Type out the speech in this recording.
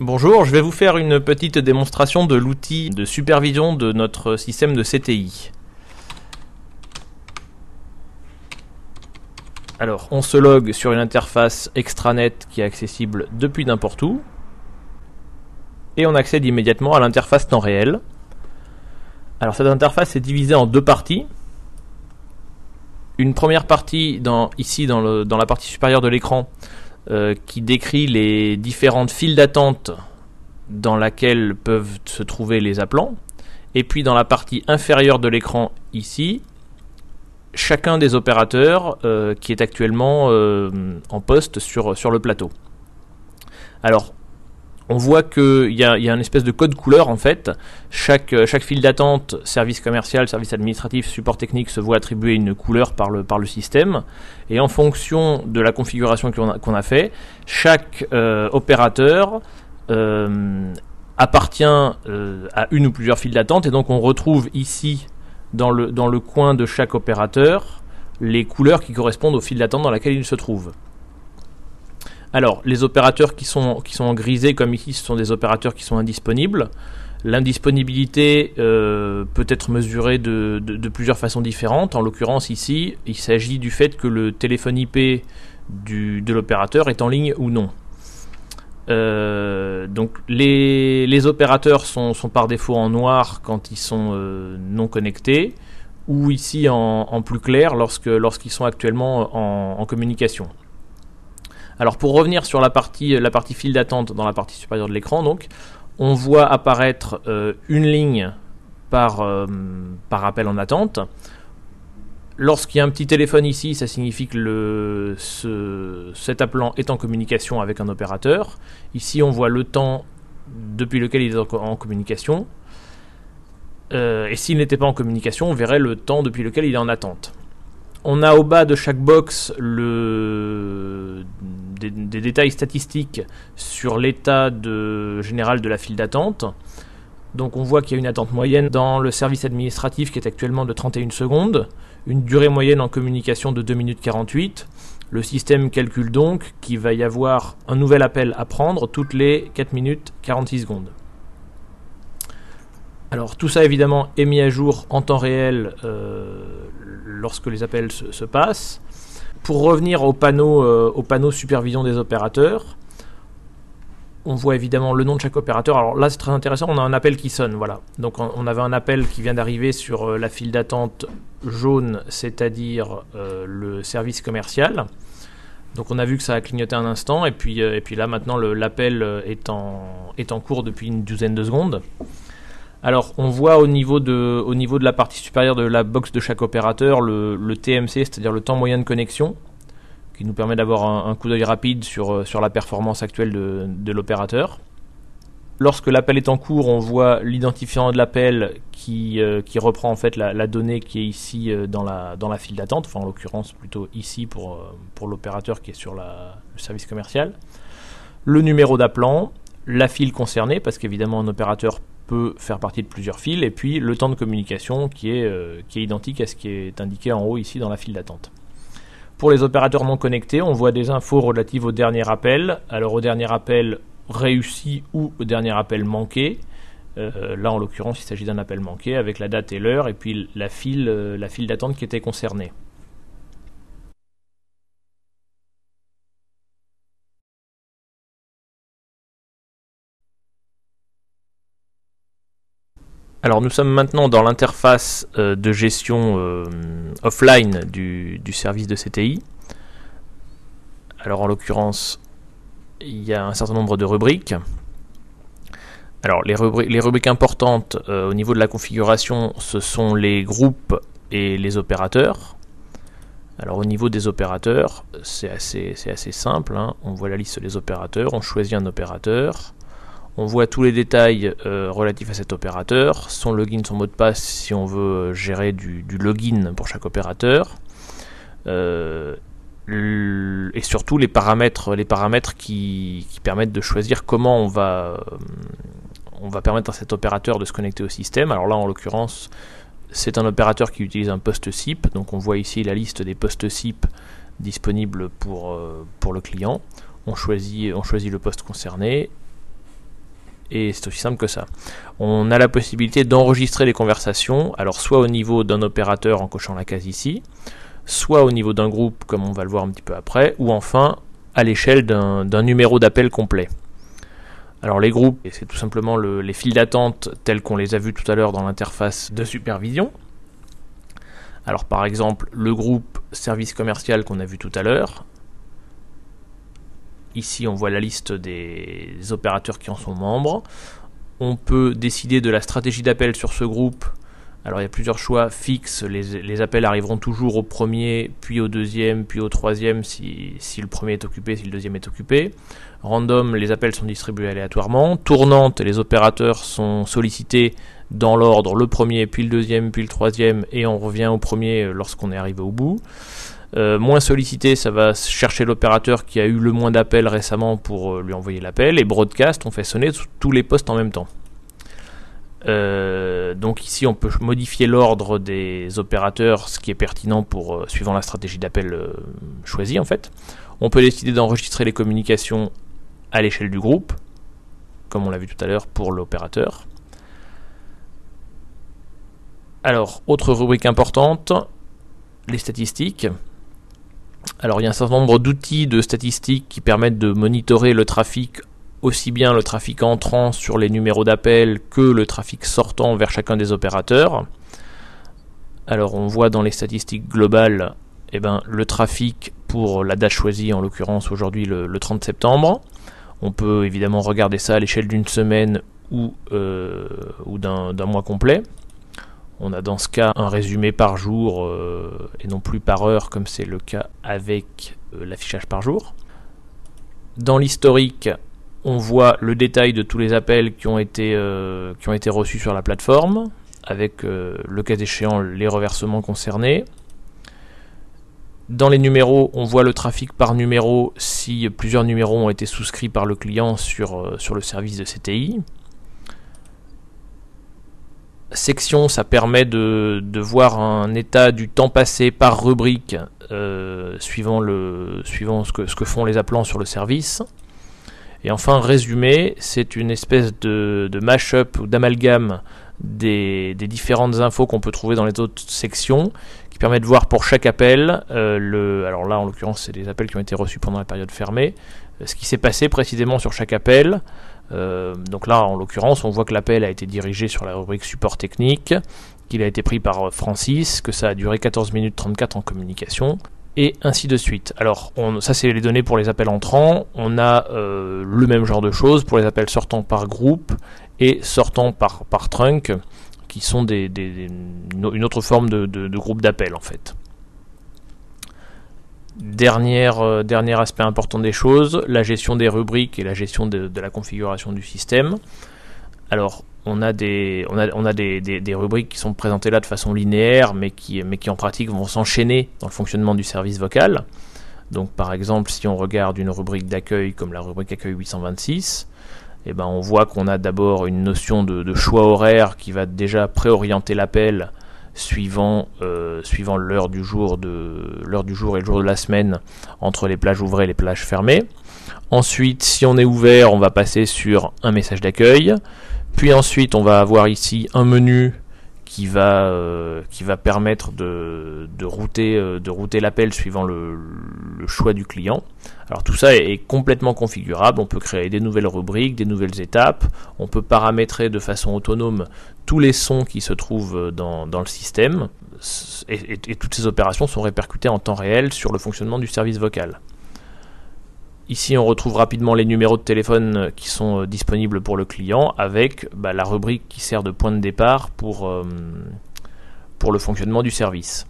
Bonjour, je vais vous faire une petite démonstration de l'outil de supervision de notre système de CTI. Alors, on se logue sur une interface extranet qui est accessible depuis n'importe où, et on accède immédiatement à l'interface temps réel. Alors, cette interface est divisée en deux parties. Une première partie ici dans la partie supérieure de l'écran qui décrit les différentes files d'attente dans laquelle peuvent se trouver les appelants, et puis dans la partie inférieure de l'écran ici, chacun des opérateurs qui est actuellement en poste sur le plateau. Alors, on voit qu'il y a une espèce de code couleur en fait. Chaque file d'attente, service commercial, service administratif, support technique se voit attribuer une couleur par le système. Et en fonction de la configuration qu'on a fait, chaque opérateur appartient à une ou plusieurs files d'attente. Et donc on retrouve ici, dans le coin de chaque opérateur, les couleurs qui correspondent aux files d'attente dans lesquelles il se trouve. Alors, les opérateurs qui sont en grisé comme ici, ce sont des opérateurs qui sont indisponibles. L'indisponibilité peut être mesurée de plusieurs façons différentes. En l'occurrence ici, il s'agit du fait que le téléphone IP de l'opérateur est en ligne ou non. Donc les opérateurs sont par défaut en noir quand ils sont non connectés, ou ici en plus clair lorsqu'ils sont actuellement en communication. Alors pour revenir sur la partie file d'attente dans la partie supérieure de l'écran, donc on voit apparaître une ligne par appel en attente. Lorsqu'il y a un petit téléphone ici, ça signifie que cet appelant est en communication avec un opérateur. Ici on voit le temps depuis lequel il est en communication. Et s'il n'était pas en communication, on verrait le temps depuis lequel il est en attente. On a au bas de chaque box des détails statistiques sur l'état général de la file d'attente. Donc on voit qu'il y a une attente moyenne dans le service administratif qui est actuellement de 31 secondes, une durée moyenne en communication de 2 minutes 48. Le système calcule donc qu'il va y avoir un nouvel appel à prendre toutes les 4 minutes 46 secondes. Alors tout ça évidemment est mis à jour en temps réel lorsque les appels se passent. Pour revenir au panneau supervision des opérateurs, on voit évidemment le nom de chaque opérateur. Alors là c'est très intéressant, on a un appel qui sonne, voilà. Donc on avait un appel qui vient d'arriver sur la file d'attente jaune, c'est-à-dire le service commercial. Donc on a vu que ça a clignoté un instant, et puis là maintenant l'appel est en cours depuis une douzaine de secondes. Alors on voit au niveau de la partie supérieure de la box de chaque opérateur le TMC, c'est-à-dire le temps moyen de connexion, qui nous permet d'avoir un coup d'œil rapide sur la performance actuelle de l'opérateur. Lorsque l'appel est en cours, on voit l'identifiant de l'appel qui reprend en fait la donnée qui est ici dans la file d'attente, enfin en l'occurrence plutôt ici pour l'opérateur qui est sur le service commercial. Le numéro d'appelant, la file concernée, parce qu'évidemment un opérateur peut faire partie de plusieurs files, et puis le temps de communication qui est identique à ce qui est indiqué en haut ici dans la file d'attente. Pour les opérateurs non connectés, on voit des infos relatives au dernier appel. Alors au dernier appel réussi ou au dernier appel manqué. Là en l'occurrence il s'agit d'un appel manqué avec la date et l'heure et puis la file d'attente qui était concernée. Alors nous sommes maintenant dans l'interface de gestion offline du service de CTI. Alors en l'occurrence, il y a un certain nombre de rubriques. Alors les rubriques importantes au niveau de la configuration, ce sont les groupes et les opérateurs. Alors au niveau des opérateurs, c'est assez simple, hein. On voit la liste des opérateurs, on choisit un opérateur. On voit tous les détails relatifs à cet opérateur, son login, son mot de passe si on veut gérer du login pour chaque opérateur, et surtout les paramètres qui permettent de choisir comment on va permettre à cet opérateur de se connecter au système. Alors là en l'occurrence c'est un opérateur qui utilise un poste SIP, donc on voit ici la liste des postes SIP disponibles pour le client. On choisit le poste concerné. et c'est aussi simple que ça. On a la possibilité d'enregistrer les conversations, alors soit au niveau d'un opérateur en cochant la case ici, soit au niveau d'un groupe comme on va le voir un petit peu après, ou enfin à l'échelle d'un numéro d'appel complet. Alors les groupes, c'est tout simplement les files d'attente tels qu'on les a vus tout à l'heure dans l'interface de supervision. Alors par exemple le groupe service commercial qu'on a vu tout à l'heure. Ici on voit la liste des opérateurs qui en sont membres. On peut décider de la stratégie d'appel sur ce groupe. Alors il y a plusieurs choix fixes, les appels arriveront toujours au premier, puis au deuxième, puis au troisième si le premier est occupé, si le deuxième est occupé. Random, les appels sont distribués aléatoirement. Tournante, les opérateurs sont sollicités dans l'ordre, le premier, puis le deuxième, puis le troisième, et on revient au premier lorsqu'on est arrivé au bout. Moins sollicité, ça va chercher l'opérateur qui a eu le moins d'appels récemment pour lui envoyer l'appel. Et broadcast, on fait sonner tous les postes en même temps. Donc ici on peut modifier l'ordre des opérateurs, ce qui est pertinent pour suivant la stratégie d'appel choisie en fait. On peut décider d'enregistrer les communications à l'échelle du groupe, comme on l'a vu tout à l'heure pour l'opérateur. Alors, autre rubrique importante, les statistiques. Alors il y a un certain nombre d'outils de statistiques qui permettent de monitorer le trafic, aussi bien le trafic entrant sur les numéros d'appel que le trafic sortant vers chacun des opérateurs. Alors on voit dans les statistiques globales le trafic pour la date choisie, en l'occurrence aujourd'hui le 30 septembre. On peut évidemment regarder ça à l'échelle d'une semaine ou d'un mois complet. On a dans ce cas un résumé par jour et non plus par heure comme c'est le cas avec l'affichage par jour. Dans l'historique, on voit le détail de tous les appels qui ont été reçus sur la plateforme, avec le cas échéant les reversements concernés. Dans les numéros, on voit le trafic par numéro si plusieurs numéros ont été souscrits par le client sur le service de CTI. Section, ça permet de voir un état du temps passé par rubrique suivant ce que font les appelants sur le service. Et enfin, résumé, c'est une espèce de mash-up ou d'amalgame des différentes infos qu'on peut trouver dans les autres sections, qui permet de voir pour chaque appel, alors là en l'occurrence c'est des appels qui ont été reçus pendant la période fermée, ce qui s'est passé précisément sur chaque appel. Donc là en l'occurrence on voit que l'appel a été dirigé sur la rubrique support technique, qu'il a été pris par Francis, que ça a duré 14 minutes 34 en communication, et ainsi de suite. Alors ça c'est les données pour les appels entrants. On a le même genre de choses pour les appels sortants par groupe et sortants par trunk, qui sont une autre forme de groupe d'appel en fait. Dernier aspect important des choses, la gestion des rubriques et la gestion de la configuration du système. Alors on a des rubriques qui sont présentées là de façon linéaire, mais qui en pratique vont s'enchaîner dans le fonctionnement du service vocal. Donc par exemple, si on regarde une rubrique d'accueil comme la rubrique accueil 826, on voit qu'on a d'abord une notion de choix horaire qui va déjà préorienter l'appel suivant l'heure du jour et le jour de la semaine entre les plages ouvrées et les plages fermées. Ensuite, si on est ouvert, on va passer sur un message d'accueil. Puis ensuite, on va avoir ici un menu qui va permettre de router l'appel suivant le choix du client. Alors tout ça est complètement configurable. On peut créer des nouvelles rubriques, des nouvelles étapes. On peut paramétrer de façon autonome tous les sons qui se trouvent dans le système. Et toutes ces opérations sont répercutées en temps réel sur le fonctionnement du service vocal. Ici, on retrouve rapidement les numéros de téléphone qui sont disponibles pour le client avec la rubrique qui sert de point de départ pour le fonctionnement du service.